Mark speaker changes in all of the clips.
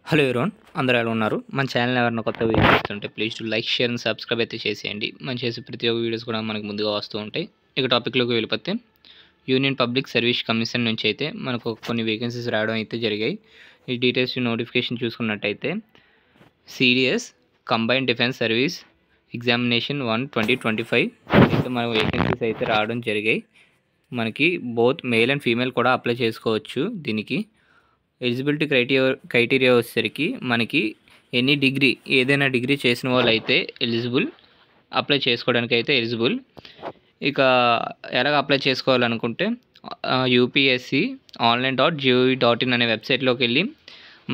Speaker 1: Hello everyone అందరూ ఎలా ఉన్నారు? మన ఛానల్ ఎవరైనా కొత్త వీడియో చూస్తుంటే please to like, share and subscribe అయితే చేసేయండి. మనం చేసే ప్రతి ఒక్క వీడియోస్ కూడా మనకు ముందుగా వస్తూ ఉంటాయి. ఇక టాపిక్లోకి వెళ్ళిపోతే యూనియన్ పబ్లిక్ సర్వీస్ కమిషన్ నుంచి అయితే మనకు కొన్ని వేకెన్సీస్ రావడం అయితే జరిగాయి. ఈ డీటెయిల్స్ నోటిఫికేషన్ చూసుకున్నట్టయితే CDS combined defence service examination 1/2025 అయితే మన వేకెన్సీస్ అయితే రావడం జరిగాయి. మనకి బోత్ మేల్ అండ్ ఫీమేల్ కూడా అప్లై చేసుకోవచ్చు. దీనికి ఎలిజిబిలిటీ క్రైటీరియా వచ్చేసరికి మనకి ఎనీ డిగ్రీ ఏదైనా డిగ్రీ చేసిన వాళ్ళు అయితే ఎలిజిబుల్, అప్లై చేసుకోవడానికి అయితే ఎలిజిబుల్. ఇక ఎలాగ అప్లై చేసుకోవాలనుకుంటే యూపీఎస్సి online.gov.in అనే వెబ్సైట్లోకి వెళ్ళి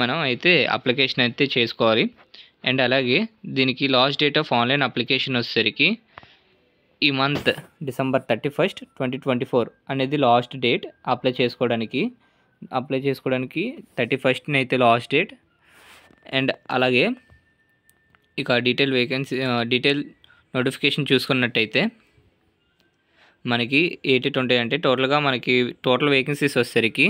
Speaker 1: మనం అయితే అప్లికేషన్ అయితే చేసుకోవాలి. అండ్ అలాగే దీనికి last date of online application వచ్చేసరికి ఈ మంత్ December 31st, 2024 అనేది లాస్ట్ డేట్ అప్లై చేసుకోవడానికి 31st అయితే లాస్ట్ డేట్. అండ్ అలాగే ఇక డీటెయిల్ నోటిఫికేషన్ చూసుకున్నట్టయితే మనకి 80-20 అంటే టోటల్ వేకెన్సీస్ వచ్చేసరికి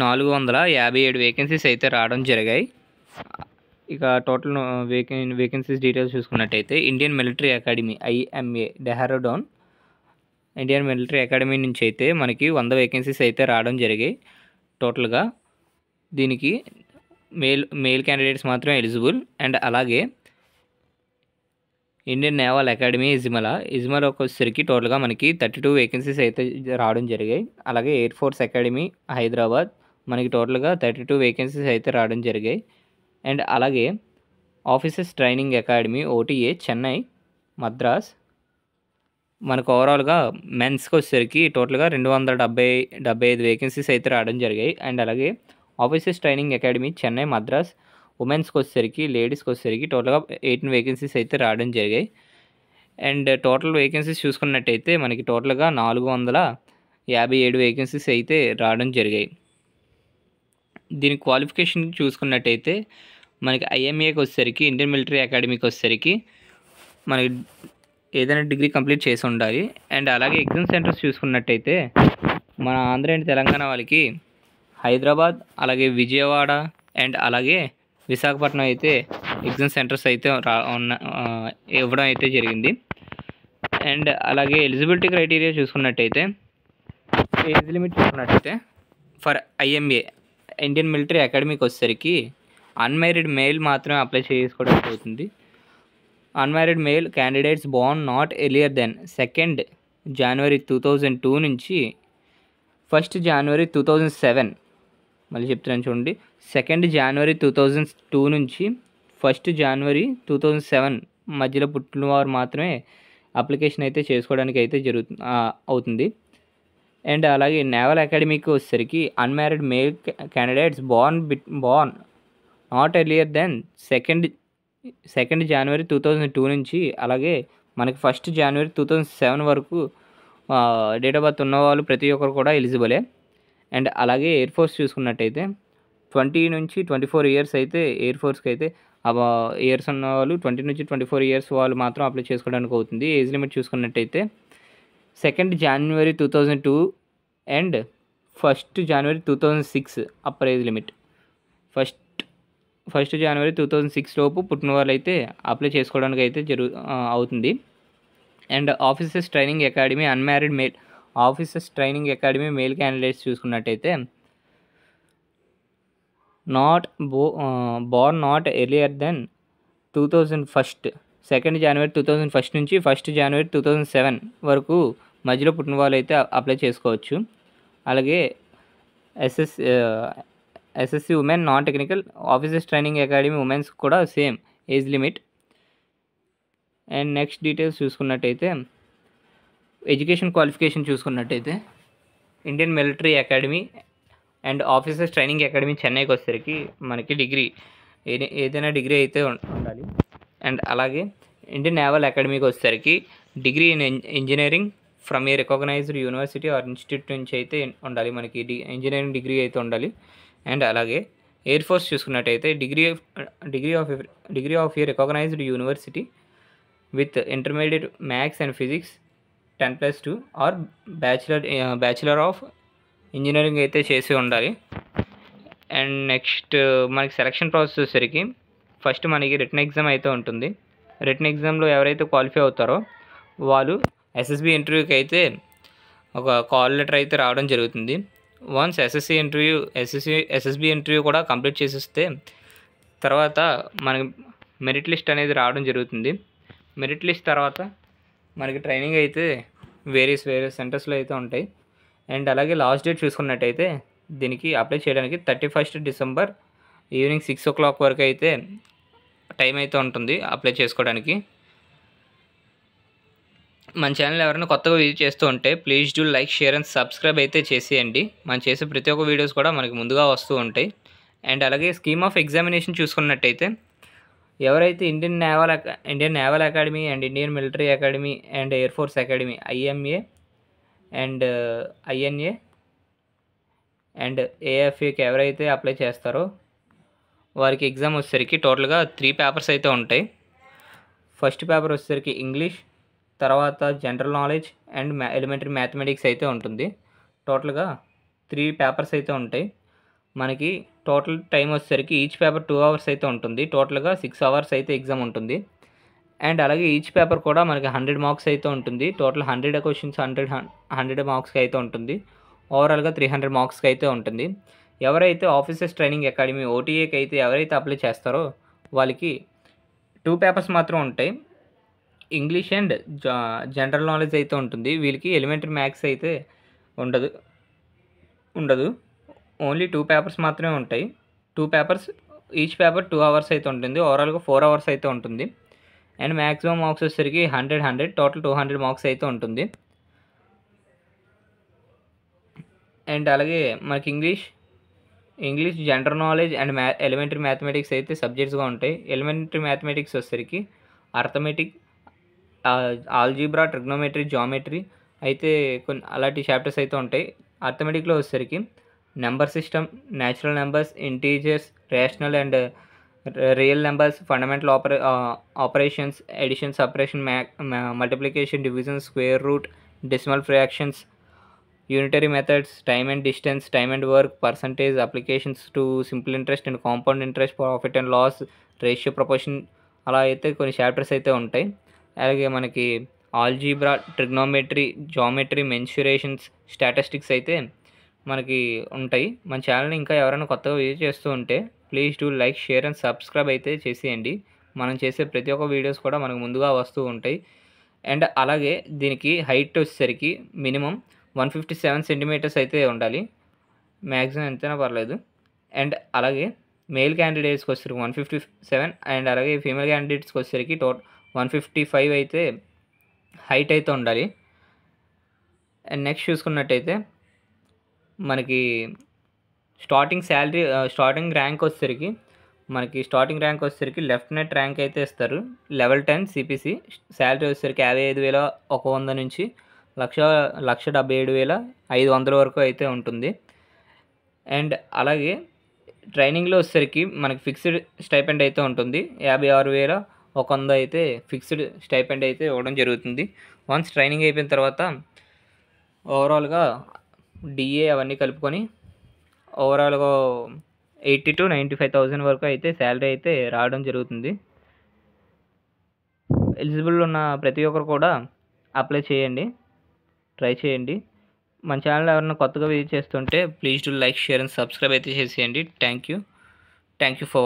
Speaker 1: 457 వేకెన్సీస్ అయితే రావడం జరిగాయి. ఇక టోటల్ వేకెన్సీస్ డీటెయిల్స్ చూసుకున్నట్టయితే Indian military academy IMA Dehradun Indian military academy నుంచి అయితే మనకి 100 వేకెన్సీస్ అయితే రావడం జరిగాయి టోటల్గా. దీనికి మేల్ క్యాండిడేట్స్ మాత్రమే ఎలిజిబుల్. అండ్ అలాగే ఇండియన్ నేవల్ అకాడమీ ఇజ్మలాకి వచ్చేసరికి టోటల్గా మనకి 32 వేకెన్సీస్ అయితే రావడం జరిగాయి. అలాగే ఎయిర్ ఫోర్స్ అకాడమీ హైదరాబాద్ మనకి టోటల్గా 32 వేకెన్సీస్ అయితే రావడం జరిగాయి. అండ్ అలాగే officers training academy OTA Chennai Madras మనకు ఓవరాల్గా మెన్స్కి వచ్చేసరికి టోటల్గా 275 వేకెన్సీస్ అయితే రావడం జరిగాయి. అండ్ అలాగే officers training academy Chennai Madras ఉమెన్స్కి వచ్చేసరికి లేడీస్కి వచ్చేసరికి టోటల్గా 18 వేకెన్సీస్ అయితే రావడం జరిగాయి. అండ్ టోటల్ వేకెన్సీస్ చూసుకున్నట్టయితే మనకి టోటల్గా 457 వేకెన్సీస్ అయితే రావడం జరిగాయి. దీని క్వాలిఫికేషన్ చూసుకున్నట్టయితే మనకి IMAకి వచ్చేసరికి ఇండియన్ మిలిటరీ అకాడమీకి వచ్చేసరికి మనకి ఏదైనా డిగ్రీ కంప్లీట్ చేసి ఉండాలి. అండ్ అలాగే ఎగ్జామ్ సెంటర్స్ చూసుకున్నట్టయితే మన ఆంధ్ర అండ్ తెలంగాణ వాళ్ళకి హైదరాబాద్, అలాగే విజయవాడ అండ్ అలాగే విశాఖపట్నం అయితే ఎగ్జామ్ సెంటర్స్ అయితే ఇవ్వడం అయితే జరిగింది. అండ్ అలాగే ఎలిజిబిలిటీ క్రైటీరియా చూసుకున్నట్టయితే ఏజ్ లిమిట్ చూసుకున్నట్టయితే ఫర్ IMA ఇండియన్ మిలిటరీ అకాడమీకి వచ్చేసరికి అన్మ్యారీడ్ మేల్ మాత్రమే అప్లై చేసుకోవడానికి అవుతుంది. Unmarried male candidates born not earlier than 2nd January 2002 నుంచి 1st January 2007 మళ్ళీ చెప్తున్నాను చూడండి. 2nd January 2002 నుంచి 1st January 2007 మధ్యలో పుట్టిన వారు మాత్రమే అప్లికేషన్ అయితే చేసుకోవడానికి అయితే అవుతుంది. అండ్ అలాగే నేవల్ అకాడమీకి వచ్చేసరికి unmarried male candidates born not earlier than 2nd January 2002 నుంచి అలాగే మనకి 1st January 2007 వరకు డేట్ ఆఫ్ బర్త్ ఉన్నవాళ్ళు ప్రతి ఒక్కరు కూడా ఎలిజిబులే. అండ్ అలాగే ఎయిర్ ఫోర్స్ చూసుకున్నట్టయితే 20 నుంచి 24 ఇయర్స్ అయితే ఎయిర్ ఫోర్స్కి అయితే ఇయర్స్ ఉన్న వాళ్ళు 20 నుంచి 24 ఇయర్స్ వాళ్ళు మాత్రం అప్లై చేసుకోవడానికి అవుతుంది. ఏజ్ లిమిట్ చూసుకున్నట్టయితే 2nd January 2002 and 1st January 2006 upper age limit. 1st January 2006 లోపు పుట్టిన వాళ్ళు అయితే అప్లై చేసుకోవడానికి అయితే అవుతుంది. And officers training academy unmarried male officers training academy male candidates చూసుకున్నట్టయితే born not earlier than 2nd January 2001 నుంచి 1st January 2007 వరకు మధ్యలో పుట్టిన వాళ్ళు అయితే అప్లై చేసుకోవచ్చు. అలాగే SSC women non technical officers training academy women's కూడా same age limit. And next details చూసుకున్నట్టయితే ఎడ్యుకేషన్ క్వాలిఫికేషన్ చూసుకున్నట్టయితే Indian military academy and officers training academy చెన్నైకి వచ్చేసరికి మనకి ఏదైనా డిగ్రీ అయితే ఉండాలి. అండ్ అలాగే ఇండియన్ నేవల్ అకాడమీకి వచ్చేసరికి degree in engineering from a recognised university or institute నుంచి అయితే ఉండాలి, మనకి ఇంజనీరింగ్ డిగ్రీ అయితే ఉండాలి. అండ్ అలాగే ఎయిర్ ఫోర్స్ చూసుకున్నట్టయితే degree of a recognised university with intermediate maths and physics 10+2 or bachelor of engineering అయితే చేసి ఉండాలి. అండ్ నెక్స్ట్ మనకి సెలక్షన్ ప్రాసెస్ వచ్చేసరికి ఫస్ట్ మనకి రిటన్ ఎగ్జామ్ అయితే ఉంటుంది. రిటన్ ఎగ్జామ్లో ఎవరైతే క్వాలిఫై అవుతారో వాళ్ళు ఎస్ఎస్బి ఇంటర్వ్యూకి అయితే ఒక కాల్ లెటర్ అయితే రావడం జరుగుతుంది. వన్స్ ఎస్ఎస్బి ఇంటర్వ్యూ కూడా కంప్లీట్ చేసేస్తే తర్వాత మనకి మెరిట్ లిస్ట్ అనేది రావడం జరుగుతుంది. మెరిట్ లిస్ట్ తర్వాత మనకి ట్రైనింగ్ అయితే వేరియస్ సెంటర్స్లో అయితే ఉంటాయి. అండ్ అలాగే లాస్ట్ డేట్ చూసుకున్నట్టయితే దీనికి అప్లై చేయడానికి 31 డిసెంబర్ ఈవినింగ్ 6 o'clock వరకు అయితే టైం అయితే ఉంటుంది అప్లై చేసుకోవడానికి. మన ఛానల్ ఎవరైనా కొత్తగా విజిట్ చేస్తూ ఉంటే please do like, share and subscribe అయితే చేసేయండి. మనం చేసే ప్రతి ఒక్క వీడియోస్ కూడా మనకి ముందుగా వస్తూ ఉంటాయి. అండ్ అలాగే స్కీమ్ ఆఫ్ ఎగ్జామినేషన్ చూసుకున్నట్టయితే ఎవరైతే Indian naval academy and Indian military academy and air force academy IMA and INA and AFAకి ఎవరైతే అప్లై చేస్తారో వారికి ఎగ్జామ్ వచ్చేసరికి టోటల్గా 3 పేపర్స్ అయితే ఉంటాయి. ఫస్ట్ పేపర్ వచ్చేసరికి ఇంగ్లీష్, తర్వాత general knowledge and elementary mathematics అయితే ఉంటుంది. టోటల్గా 3 పేపర్స్ అయితే ఉంటాయి. మనకి టోటల్ టైం వచ్చేసరికి ఈచ్ పేపర్ 2 hours అయితే ఉంటుంది. టోటల్గా 6 hours అయితే ఎగ్జామ్ ఉంటుంది. అండ్ అలాగే ఈచ్ పేపర్ కూడా మనకి 100 మార్క్స్ అయితే ఉంటుంది. టోటల్ 100 క్వశ్చన్స్ 100 మార్క్స్కి అయితే ఉంటుంది. ఓవరాల్గా 300 మార్క్స్కి అయితే ఉంటుంది. ఎవరైతే ఆఫీసర్స్ ట్రైనింగ్ అకాడమీ OTAకి అయితే ఎవరైతే అప్లై చేస్తారో వాళ్ళకి 2 పేపర్స్ మాత్రం ఉంటాయి. ఇంగ్లీష్ అండ్ జనరల్ నాలెడ్జ్ అయితే ఉంటుంది. వీళ్ళకి ఎలిమెంటరీ మ్యాథ్స్ అయితే ఉండదు. ఓన్లీ 2 పేపర్స్ మాత్రమే ఉంటాయి. 2 పేపర్స్, ఈచ్ పేపర్ 2 hours అయితే ఉంటుంది. ఓవరాల్గా 4 hours అయితే ఉంటుంది. అండ్ మ్యాక్సిమం మార్క్స్ వచ్చేసరికి 100 టోటల్ 200 మార్క్స్ అయితే ఉంటుంది. అండ్ అలాగే మనకి English general knowledge and elementary mathematics అయితే సబ్జెక్ట్స్గా ఉంటాయి. ఎలిమెంటరీ మ్యాథమెటిక్స్ వచ్చేసరికి అర్థమెటిక్, ఆల్జీబ్రా, ట్రిగ్నోమెట్రీ, జామెట్రీ అయితే కొన్ని అలాంటి చాప్టర్స్ అయితే ఉంటాయి. అర్థమెటిక్లో వచ్చేసరికి number system, natural numbers, integers, rational and real numbers, fundamental operations, addition, subtraction, multiplication, division, square root, decimal fractions, unitary methods, time and distance, time and work, percentage, applications to simple interest and compound interest, profit and loss, ratio, proportion, అలా అయితే కొన్ని chapters అయితే ఉంటాయి. అలాగే మనకి algebra, trigonometry, geometry, మెన్సురేషన్స్, statistics అయితే మనకి ఉంటాయి. మన ఛానల్ని ఇంకా ఎవరైనా కొత్తగా విజిట్ చేస్తూ ఉంటే please do like, share and subscribe అయితే చేసేయండి. మనం చేసే ప్రతి ఒక్క వీడియోస్ కూడా మనకు ముందుగా వస్తూ ఉంటాయి. అండ్ అలాగే దీనికి హైట్ వచ్చేసరికి మినిమం 157 సెంటీమీటర్స్ అయితే ఉండాలి. మ్యాక్సిమం ఎంతైనా పర్లేదు. అండ్ అలాగే మేల్ క్యాండిడేట్స్కి వచ్చేసరికి 157 అండ్ అలాగే ఫీమేల్ క్యాండిడేట్స్కి వచ్చేసరికి 155 అయితే హైట్ అయితే ఉండాలి. అండ్ నెక్స్ట్ చూసుకున్నట్టయితే మనకి స్టార్టింగ్ ర్యాంక్ వచ్చేసరికి లెఫ్టినెంట్ ర్యాంక్ అయితే ఇస్తారు. Level 10 CPC. శాలరీ వచ్చేసరికి 55,100 నుంచి 1,77,500 వరకు అయితే ఉంటుంది. అండ్ అలాగే ట్రైనింగ్లో వచ్చేసరికి మనకి ఫిక్స్డ్ స్టైపెండ్ అయితే ఉంటుంది. 56,100 అయితే ఫిక్స్డ్ స్టైపెండ్ అయితే ఇవ్వడం జరుగుతుంది. వన్స్ ట్రైనింగ్ అయిపోయిన తర్వాత ఓవరాల్గా DA అవన్నీ కలుపుకొని ఓవరాల్గా 80,000 to 95,000 వరకు అయితే శాలరీ అయితే రావడం జరుగుతుంది. ఎలిజిబుల్ ఉన్న ప్రతి ఒక్కరు కూడా అప్లై చేయండి, ట్రై చేయండి. మన ఛానల్ ఎవరైనా కొత్తగా విజిట్ చేస్తుంటే please do like, share and subscribe అయితే చేసేయండి. Thank you for